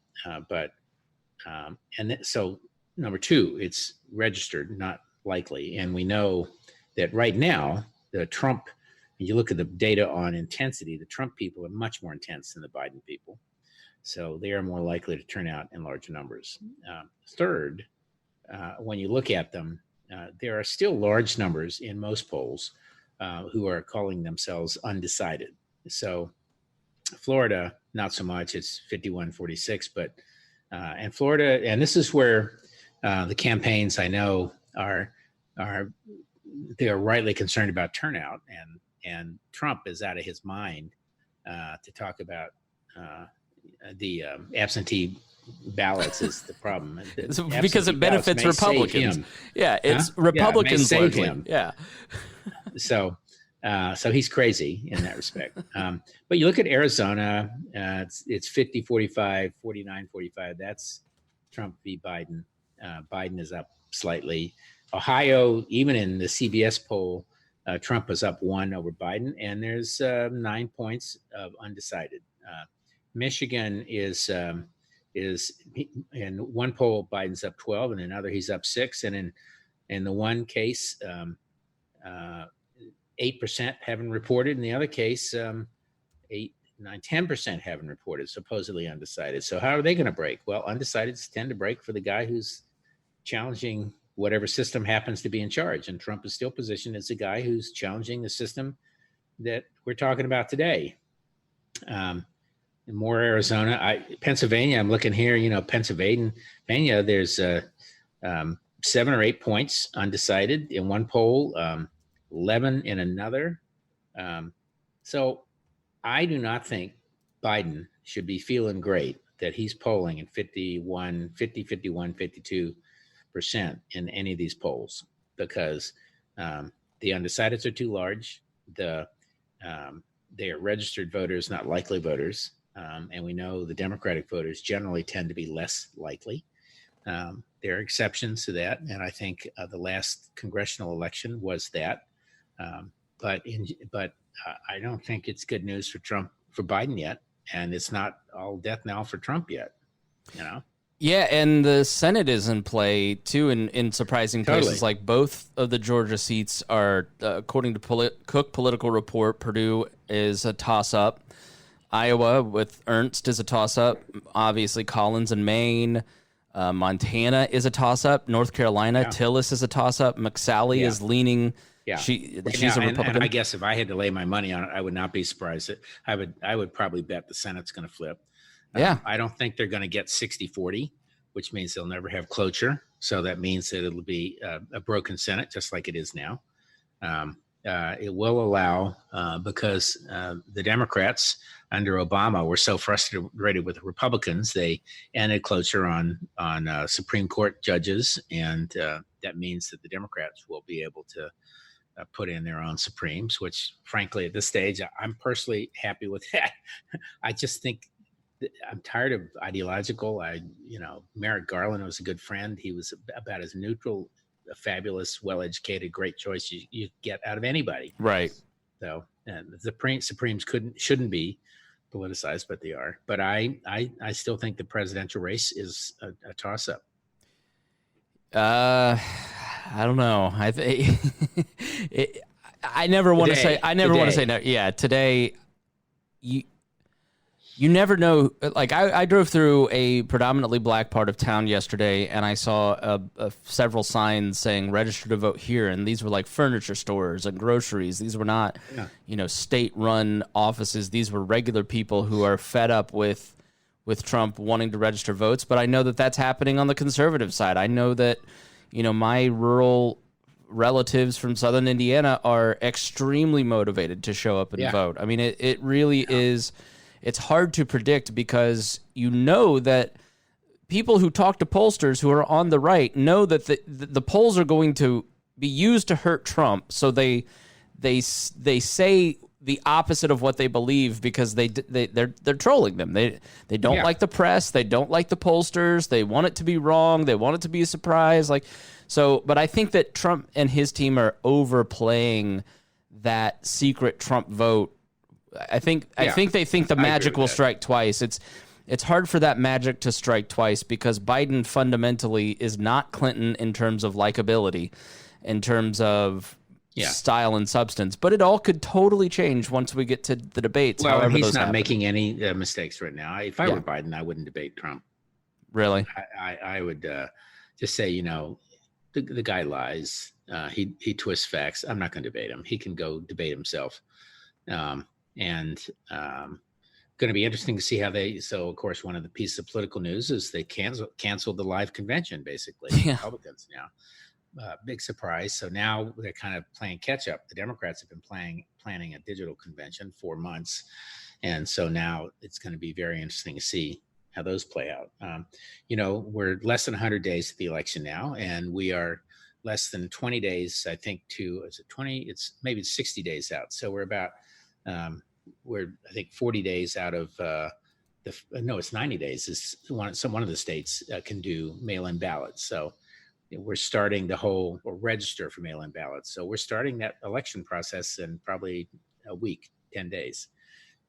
So number two, it's registered, not likely. And we know that right now, the Trump, when you look at the data on intensity, the Trump people are much more intense than the Biden people. So they are more likely to turn out in larger numbers. Third, when you look at them, there are still large numbers in most polls who are calling themselves undecided. So Florida, not so much, it's 51-46, but and Florida, and this is where the campaigns I know they are rightly concerned about turnout, and Trump is out of his mind to talk about the absentee ballots is the problem. Because it benefits Republicans. Yeah, it's Republicans largely. Him. Yeah. So he's crazy in that respect. But you look at Arizona, it's 50-45, 49-45. That's Trump v. Biden. Biden is up slightly. Ohio, even in the CBS poll, Trump is up 1 over Biden, and there's 9 points of undecided. Michigan is in one poll, Biden's up 12, and in another he's up 6, and in the one case, 8% haven't reported. In the other case, 8, 9, 10% haven't reported, supposedly undecided. So how are they going to break? Well, undecideds tend to break for the guy who's challenging whatever system happens to be in charge. And Trump is still positioned as the guy who's challenging the system that we're talking about today. More Arizona, Pennsylvania, I'm looking here, Pennsylvania, there's 7 or 8 points undecided in one poll, 11 in another. So I do not think Biden should be feeling great that he's polling at 51, 52% in any of these polls, because The undecideds are too large. They are registered voters, not likely voters. And we know the Democratic voters generally tend to be less likely. There are exceptions to that. And I think the last congressional election was that. But I don't think it's good news for Biden yet. And it's not all death knell for Trump yet, Yeah, and the Senate is in play, too, in surprising places. Like both of the Georgia seats are, according to Cook Political Report, Purdue is a toss-up. Iowa with Ernst is a toss-up. Obviously, Collins in Maine. Montana is a toss-up. North Carolina, Tillis is a toss-up. McSally is leaning... Yeah, she's a Republican. And I guess if I had to lay my money on it, I would not be surprised. I would probably bet the Senate's going to flip. I don't think they're going to get 60-40, which means they'll never have cloture. So that means that it'll be a broken Senate, just like it is now. It will allow, because the Democrats under Obama were so frustrated with the Republicans, they ended cloture on Supreme Court judges, and that means that the Democrats will be able to put in their own Supremes, which frankly at this stage, I'm personally happy with that. I just think I'm tired of ideological. Merrick Garland was a good friend. He was about as neutral, a fabulous, well-educated, great choice you get out of anybody. Right. So, and the Supremes shouldn't be politicized, but they are. But I still think the presidential race is a toss-up. I don't know. I never want to say. I never want to say no. Yeah, today, you never know. Like I drove through a predominantly black part of town yesterday, and I saw several signs saying "register to vote here," and these were like furniture stores and groceries. These were not, state-run offices. These were regular people who are fed up with Trump wanting to register votes. But I know that that's happening on the conservative side. I know that. My rural relatives from southern Indiana are extremely motivated to show up and vote. I mean, it really is. It's hard to predict because that people who talk to pollsters who are on the right know that the polls are going to be used to hurt Trump. So they say the opposite of what they believe because they're trolling them. They don't like the press. They don't like the pollsters. They want it to be wrong. They want it to be a surprise. But I think that Trump and his team are overplaying that secret Trump vote. I think they think the magic will strike twice. It's hard for that magic to strike twice because Biden fundamentally is not Clinton in terms of likability, in terms of style and substance, but it all could totally change once we get to the debates. Well, he's not making any mistakes right now. If I were Biden, I wouldn't debate Trump. Really? I would just say, the guy lies. He twists facts. I'm not going to debate him. He can go debate himself. Going to be interesting to see how so of course, one of the pieces of political news is they canceled the live convention, basically. Republicans now. Big surprise. So now they're kind of playing catch up. The Democrats have been planning a digital convention for months. And so now it's going to be very interesting to see how those play out. We're less than 100 days to the election now, and we are less than 20 days, I think, is it 20? It's maybe 60 days out. So we're about, we're, I think, 40 days out of, it's 90 days. Is one of the states can do mail-in ballots. So we're starting register for mail-in ballots. So we're starting that election process in probably a week, 10 days.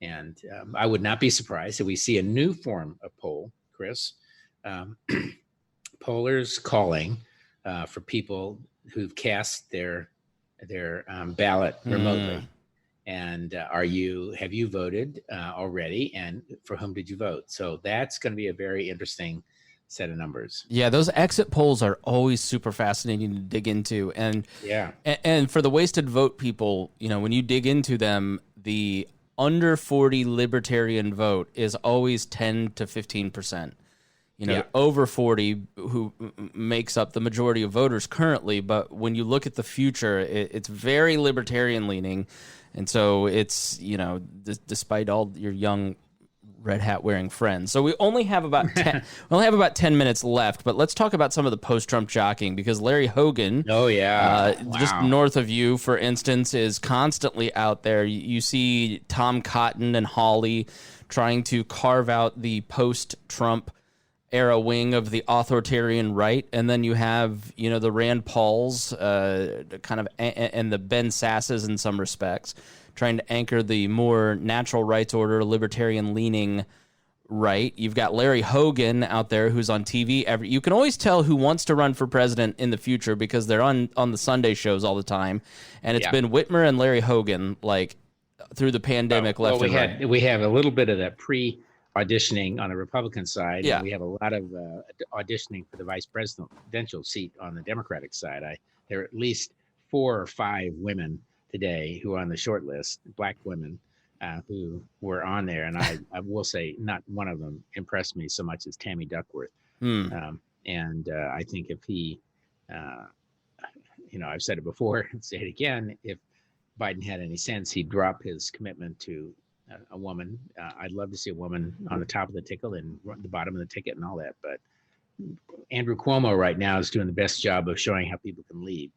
And I would not be surprised if we see a new form of poll, Chris. Pollers calling for people who've cast their ballot remotely. And have you voted already? And for whom did you vote? So that's going to be a very interesting set of numbers. Yeah, those exit polls are always super fascinating to dig into. And for the wasted vote people, when you dig into them, the under 40 libertarian vote is always 10 to 15%. Over 40 who makes up the majority of voters currently. But when you look at the future, it's very libertarian leaning. And so it's, despite all your young red hat wearing friends. So we only have about 10 minutes left, but let's talk about some of the post-Trump jockeying, because Larry Hogan, just north of you, for instance, is constantly out there. You see Tom Cotton and Hawley trying to carve out the post-Trump era wing of the authoritarian right, and then you have, you know, the Rand Pauls, kind of, and the Ben Sasses in some respects, trying to anchor the more natural rights order, libertarian-leaning right. You've got Larry Hogan out there who's on TV. You can always tell who wants to run for president in the future because they're on the Sunday shows all the time, and it's been Whitmer and Larry Hogan, like, through the pandemic left and right. We have a little bit of that pre-auditioning on the Republican side, and we have a lot of auditioning for the vice presidential seat on the Democratic side. There are at least 4 or 5 women today who are on the short list, black women who were on there. And I will say not one of them impressed me so much as Tammy Duckworth. And I think if he, I've said it before, say it again, if Biden had any sense, he'd drop his commitment to a woman. I'd love to see a woman on the top of the ticket and the bottom of the ticket and all that. But Andrew Cuomo right now is doing the best job of showing how people can lead.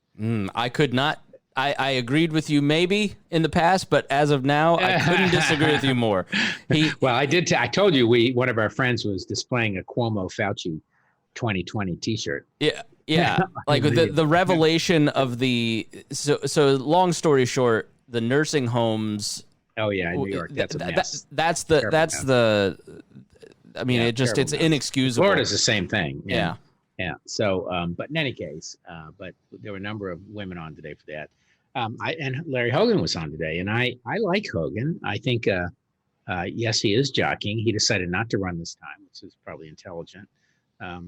I agreed with you maybe in the past, but as of now, I couldn't disagree with you more. I did. I told you one of our friends was displaying a Cuomo Fauci 2020 T-shirt. Yeah. Like the revelation of so long story short, the nursing homes. Oh yeah, in New York. That's a mess. That's the. I mean, it's inexcusable. Florida's the same thing. Yeah. Yeah. So, but in any case, but there were a number of women on today for that. And Larry Hogan was on today, and I like Hogan. I think, yes, he is jockeying. He decided not to run this time, which is probably intelligent. I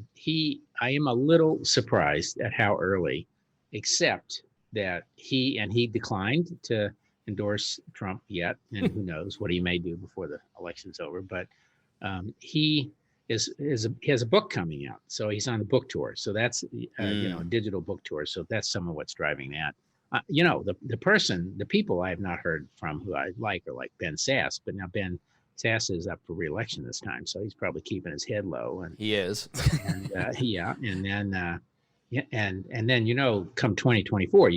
am a little surprised at how early, except that he declined to endorse Trump yet, and who knows what he may do before the election's over. But he has a book coming out, so he's on a book tour. So that's a digital book tour. So that's some of what's driving that. The people I have not heard from who I like are like Ben Sass, but now Ben Sass is up for re-election this time, so he's probably keeping his head low. And he is. And then come 2024,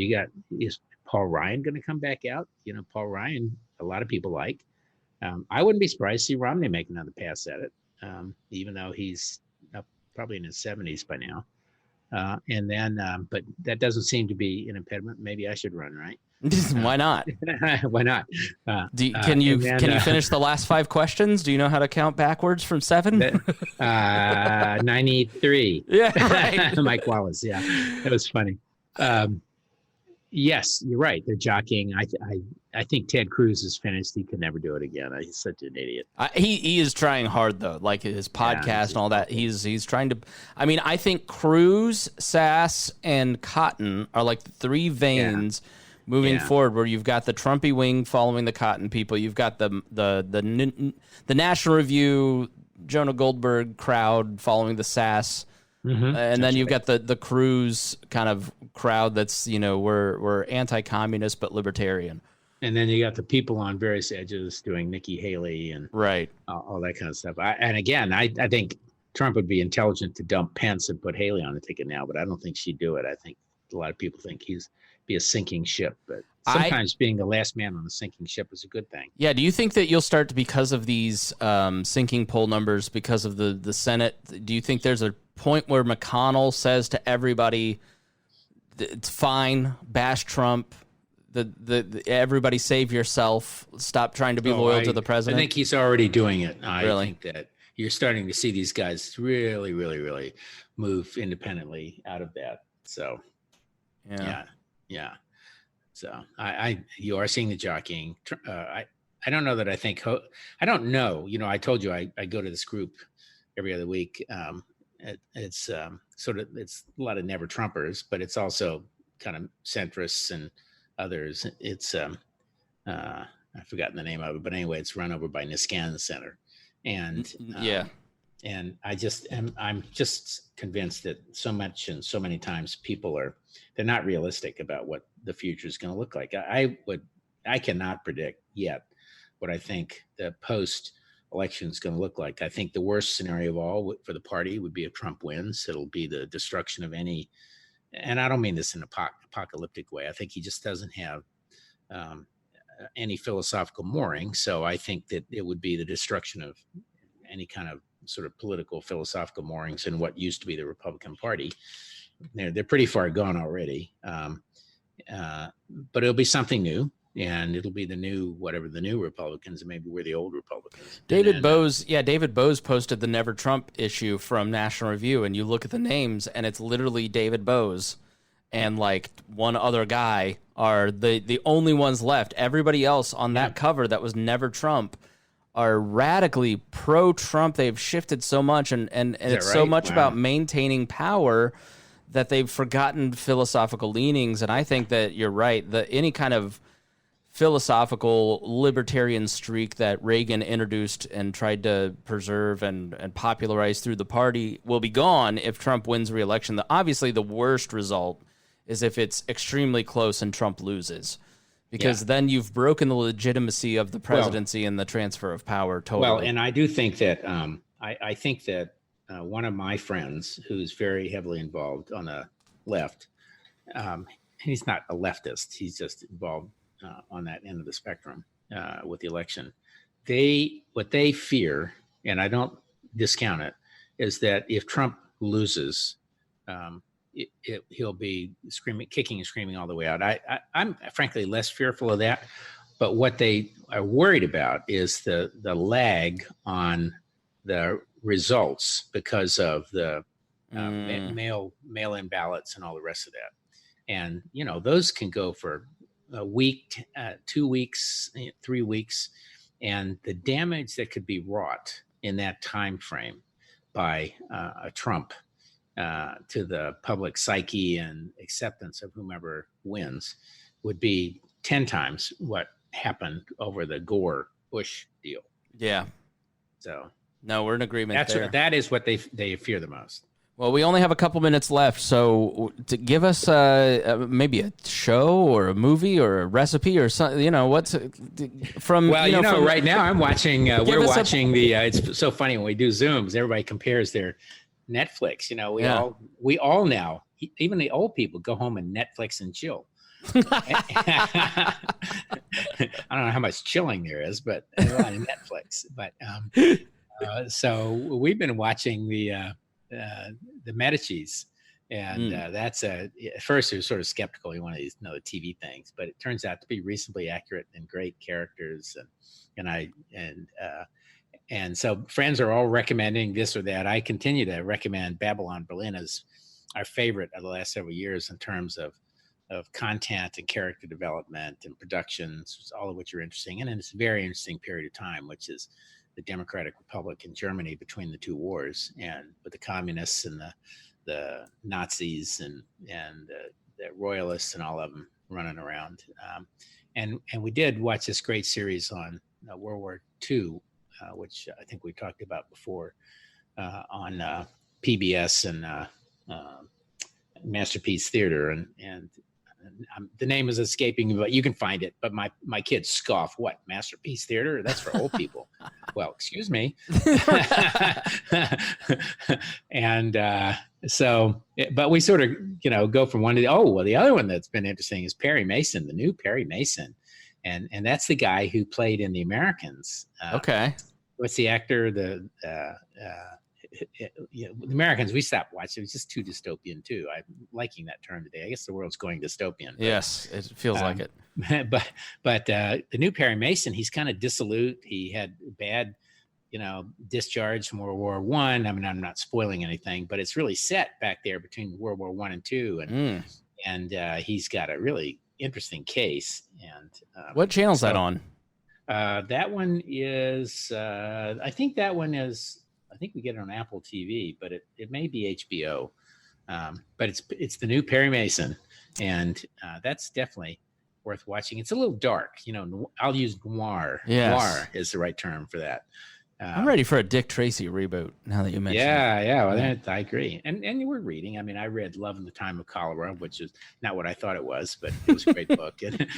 is Paul Ryan going to come back out? Paul Ryan, a lot of people like. I wouldn't be surprised to see Romney make another pass at it. Even though he's probably in his 70s by now. But that doesn't seem to be an impediment. Maybe I should run, right? Why not? Why not? Can you finish the last 5 questions? Do you know how to count backwards from 7? 93. Yeah, right. Mike Wallace. Yeah, that was funny. Yes, you're right. They're jockeying. I think Ted Cruz is finished. He could never do it again. He's such an idiot. He is trying hard though, like his podcast and all that. He's trying to. I mean, I think Cruz, Sass, and Cotton are like the 3 veins moving forward. Where you've got the Trumpy wing following the Cotton people. You've got the National Review, Jonah Goldberg crowd following the Sass. Mm-hmm. And then you've got the Cruz kind of crowd that's, we're anti-communist but libertarian. And then you got the people on various edges doing Nikki Haley and all that kind of stuff. I think Trump would be intelligent to dump Pence and put Haley on the ticket now, but I don't think she'd do it. I think a lot of people think he's be a sinking ship, but sometimes being the last man on a sinking ship is a good thing. Yeah. Do you think that you'll start to, because of these sinking poll numbers, because of the Senate, do you think there's a point where McConnell says to everybody, it's fine, bash Trump, everybody save yourself, stop trying to be loyal to the president? I think he's already doing it. I think that you're starting to see these guys really, really, really move independently out of that. So, yeah. So you are seeing the jockeying. I don't know that I think, I don't know. I told you I go to this group every other week. It's it's a lot of never Trumpers, but it's also kind of centrists and others. It's I've forgotten the name of it, but anyway, it's run over by Niskan Center, and and I'm just convinced that so much and so many times they're not realistic about what the future is going to look like. I cannot predict yet what I think the post election is going to look like. I think the worst scenario of all for the party would be if Trump wins. It'll be the destruction of any, and I don't mean this in an apocalyptic way. I think he just doesn't have any philosophical mooring. So I think that it would be the destruction of any kind of sort of political philosophical moorings in what used to be the Republican Party. They're pretty far gone already. But it'll be something new, and it'll be the new, whatever the new Republicans, and maybe we're the old Republicans. David Bose posted the Never Trump issue from National Review, and you look at the names, and it's literally David Bose and like one other guy are the only ones left. Everybody else on that cover that was Never Trump are radically pro-Trump. They've shifted so much, and it's so much about maintaining power that they've forgotten philosophical leanings. And I think that you're right. Any kind of philosophical libertarian streak that Reagan introduced and tried to preserve and popularize through the party will be gone if Trump wins re-election. Obviously, the worst result is if it's extremely close and Trump loses, because then you've broken the legitimacy of the presidency and the transfer of power totally. Well, and I do think that I think that one of my friends who's very heavily involved on the left, he's not a leftist, he's just involved on that end of the spectrum with the election. What they fear, and I don't discount it, is that if Trump loses, he'll be kicking and screaming all the way out. I'm frankly less fearful of that, but what they are worried about is the lag on the results because of the mail-in ballots and all the rest of that. And, those can go for a week, 2 weeks, 3 weeks. And the damage that could be wrought in that time frame by a Trump to the public psyche and acceptance of whomever wins would be 10 times what happened over the Gore-Bush deal. Yeah. So no, we're in agreement there. That is what they fear the most. Well, we only have a couple minutes left, so to give us maybe a show or a movie or a recipe or something, what's from. Well, right now I'm watching. We're watching it's so funny when we do Zooms. Everybody compares their Netflix. We all now, even the old people, go home and Netflix and chill. I don't know how much chilling there is, but a lot of Netflix. But so we've been watching the Medicis, and that's at first it was sort of skeptical. You want these TV things, but it turns out to be reasonably accurate and great characters, and so friends are all recommending this or that. I continue to recommend Babylon Berlin as our favorite of the last several years in terms of content and character development and productions, all of which are interesting. And it's a very interesting period of time, which is the Democratic Republic in Germany between the two wars, and with the communists and the Nazis and the royalists and all of them running around. And we did watch this great series on World War II, which I think we talked about before on PBS and Masterpiece Theater, and the name is escaping me, but you can find it. But my kids scoff, what, Masterpiece Theater? That's for old people. Well, excuse me. And but we sort of, go from one to the, the other one that's been interesting is Perry Mason, the new Perry Mason. And that's the guy who played in The Americans. Okay. What's the actor? The Americans, we stopped watching. It was just too dystopian too. I'm liking that term today. I guess the world's going dystopian. Yes, it feels like it. But the new Perry Mason, he's kind of dissolute. He had bad, discharge from World War I. I mean, I'm not spoiling anything, but it's really set back there between World War I and II, and he's got a really interesting case. And what channel is that on? That one is. I think we get it on Apple TV, but it may be HBO. But it's the new Perry Mason, and that's definitely worth watching. It's a little dark, I'll use noir. Yes. Noir is the right term for that. I'm ready for a Dick Tracy reboot now that you mentioned it. Yeah. Well, I agree. And you were reading. I mean, I read Love in the Time of Cholera, which is not what I thought it was, but it was a great book and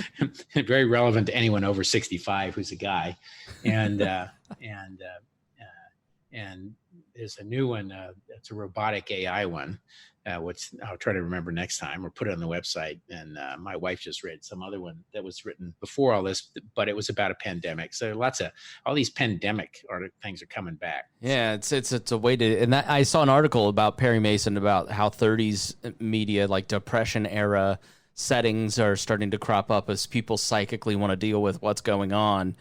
very relevant to anyone over 65 who's a guy. And there's a new one. It's a robotic AI one, which I'll try to remember next time or put it on the website. And my wife just read some other one that was written before all this, but it was about a pandemic. So all these pandemic things are coming back. Yeah, it's a way to. And I saw an article about Perry Mason about how 30s media, like Depression era settings, are starting to crop up as people psychically want to deal with what's going on.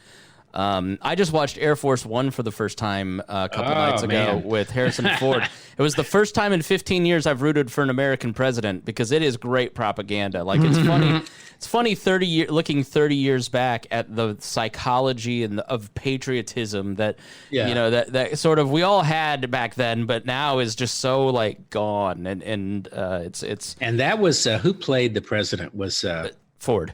I just watched Air Force One for the first time a couple nights ago with Harrison Ford. It was the first time in 15 years I've rooted for an American president because it is great propaganda. Like it's funny. It's funny looking 30 years back at the psychology and of patriotism that that sort of we all had back then, but now is just so like gone. And that was who played the president was Ford.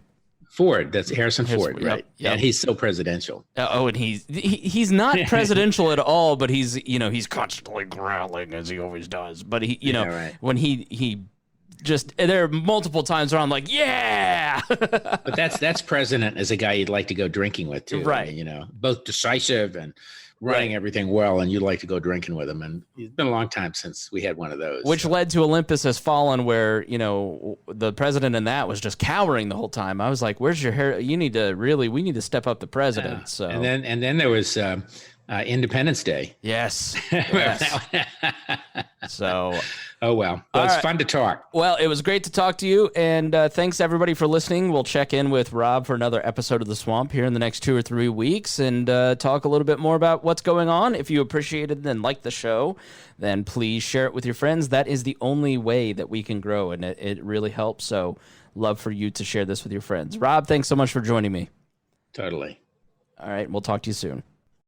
Ford, that's Harrison Ford, right? Yep. And he's so presidential. And he's not presidential at all, but he's constantly growling as he always does. But when he just there are multiple times where I'm like, yeah. But that's president as a guy you'd like to go drinking with too, right? I mean, both decisive and running everything well, and you'd like to go drinking with him. And it's been a long time since we had one of those. Which led to Olympus Has Fallen, where, the president in that was just cowering the whole time. I was like, where's your hair? We need to step up the president. So And then there was Independence Day. Yes. So. Oh, well. It's fun to talk. Well, it was great to talk to you, and thanks, everybody, for listening. We'll check in with Rob for another episode of The Swamp here in the next 2 or 3 weeks and talk a little bit more about what's going on. If you appreciated and liked the show, then please share it with your friends. That is the only way that we can grow, and it really helps. So love for you to share this with your friends. Rob, thanks so much for joining me. Totally. All right, we'll talk to you soon.